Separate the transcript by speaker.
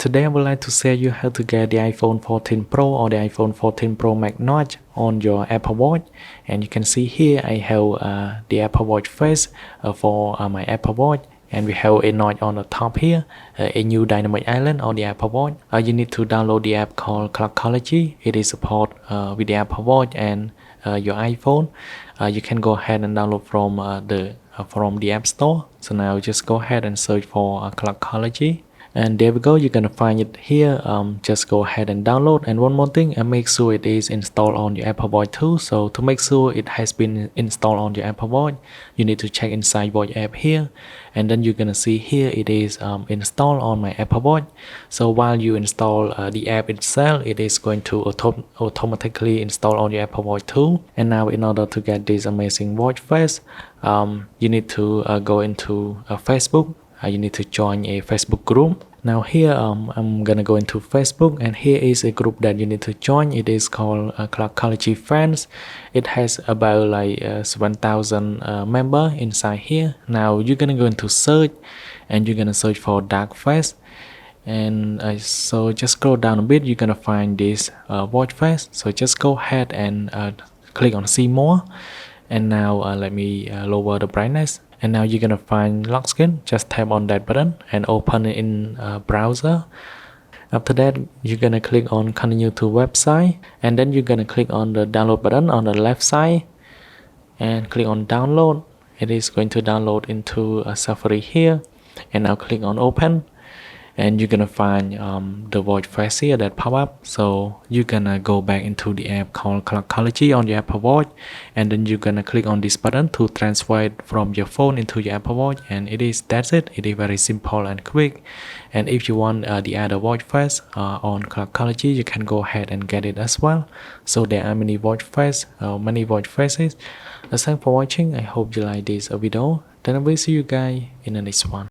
Speaker 1: Today I would like to share you how to get the iPhone 14 Pro or the iPhone 14 Pro Max notch on your Apple Watch. And you can see here I have the Apple Watch face for my Apple Watch, and we have a notch on the top here, a new dynamic island on the Apple Watch. You need to download the app called Clockology. It is support with the Apple Watch and your iPhone. You can go ahead and download from the App Store. So now just go ahead and search for Clockology. And there we go, you're gonna find it here. Just go ahead and download. And one more thing, make sure it is installed on your Apple Watch too. So to make sure it has been installed on your Apple Watch, you need to check inside Watch app here, and then you're gonna see here it is installed on my Apple Watch. So while you install the app itself, it is going to automatically install on your Apple Watch too. And now in order to get this amazing watch face, you need to go into Facebook. You need to join a Facebook group. Now here I'm gonna go into Facebook, and here is a group that you need to join. It is called Clockology Fans. It has about like 7,000 members inside here. Now you're gonna go into search, and you're gonna search for dark face. And so just scroll down a bit, you're gonna find this watch face. So just go ahead and click on see more. And now let me lower the brightness. And now you're gonna find lock screen. Just tap on that button and open it in browser. After that, you're gonna click on continue to website, and then you're gonna click on the download button on the left side and click on download. It is going to download into Safari here, and now click on open, and you're gonna find the watch face here that pop up. So you're gonna go back into the app called Clockology on your Apple Watch, and then you're gonna click on this button to transfer it from your phone into your Apple Watch. And that's it. It is very simple and quick. And if you want the other watch face on Clockology, you can go ahead and get it as well. So there are many watch faces. Thanks for watching. I hope you like this video. Then I will see you guys in the next one.